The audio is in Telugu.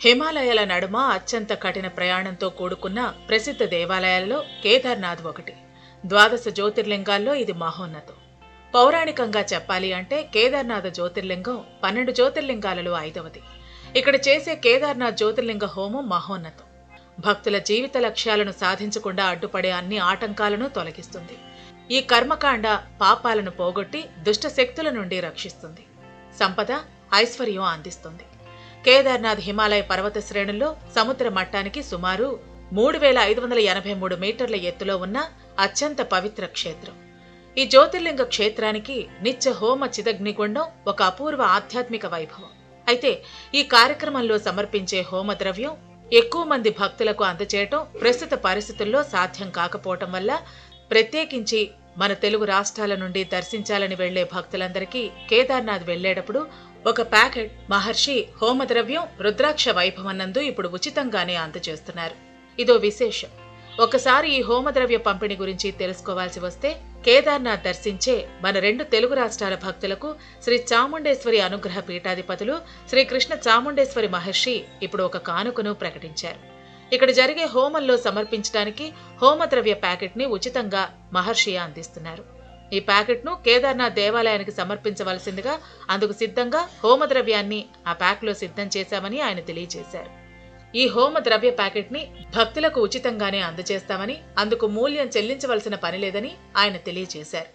హిమాలయాల నడుమ అత్యంత కఠిన ప్రయాణంతో కూడుకున్న ప్రసిద్ధ దేవాలయాలలో కేదార్నాథ్ ఒకటి. 12 జ్యోతిర్లింగాల్లో ఇది మహోన్నతం. పౌరాణికంగా చెప్పాలి అంటే కేదార్నాథ్ జ్యోతిర్లింగం 12 జ్యోతిర్లింగాలలో 5వది. ఇక్కడ చేసే కేదార్నాథ్ జ్యోతిర్లింగ హోమం మహోన్నతం. భక్తుల జీవిత లక్ష్యాలను సాధించకుండా అడ్డుపడే అన్ని ఆటంకాలను తొలగిస్తుంది. ఈ కర్మకాండ పాపాలను పోగొట్టి దుష్ట శక్తుల నుండి రక్షిస్తుంది. సంపద, ఐశ్వర్యం అందిస్తుంది. కేదార్నాథ్ హిమాలయ పర్వత శ్రేణుల్లో సముద్ర మట్టానికి సుమారు 3583 మీటర్ల ఎత్తులో ఉన్న అత్యంత పవిత్ర క్షేత్రం. ఈ జ్యోతిర్లింగ క్షేత్రానికి నిత్య హోమ చిదగ్నిగుండం ఒక అపూర్వ ఆధ్యాత్మిక వైభవం. అయితే ఈ కార్యక్రమంలో సమర్పించే హోమ ద్రవ్యం ఎక్కువ మంది భక్తులకు అందజేయటం ప్రస్తుత పరిస్థితుల్లో సాధ్యం కాకపోవటం వల్ల ప్రత్యేకించి మన తెలుగు రాష్ట్రాల నుండి దర్శించాలని వెళ్లే భక్తులందరికీ కేదార్నాథ్ వెళ్లేటప్పుడు ఒక ప్యాకెట్ మహర్షి హోమద్రవ్యం రుద్రాక్ష వైభవనందు ఇప్పుడు ఉచితంగానే అందజేస్తున్నారు. ఇదో విశేషం. ఒకసారి ఈ హోమద్రవ్య పంపిణీ గురించి తెలుసుకోవాల్సి వస్తే కేదార్నాథ్ దర్శించే మన 2 తెలుగు రాష్ట్రాల భక్తులకు శ్రీ చాముండేశ్వరి అనుగ్రహ పీఠాధిపతులు శ్రీ కృష్ణ చాముండేశ్వరి మహర్షి ఇప్పుడు ఒక కానుకను ప్రకటించారు. ఇక్కడ జరిగే హోమంలో సమర్పించడానికి హోమద్రవ్య ప్యాకెట్ ని ఉచితంగా మహర్షి అందిస్తున్నారు. ఈ ప్యాకెట్ ను కేదార్నాథ్ దేవాలయానికి సమర్పించవలసిందిగా అందుకు సిద్ధంగా హోమద్రవ్యాన్ని ఆ ప్యాక్ లో సిద్ధం చేశామని ఆయన తెలియజేశారు. ఈ హోమ ద్రవ్య ప్యాకెట్ ని భక్తులకు ఉచితంగానే అందజేస్తామని, అందుకు మూల్యం చెల్లించవలసిన పని లేదని ఆయన తెలియజేశారు.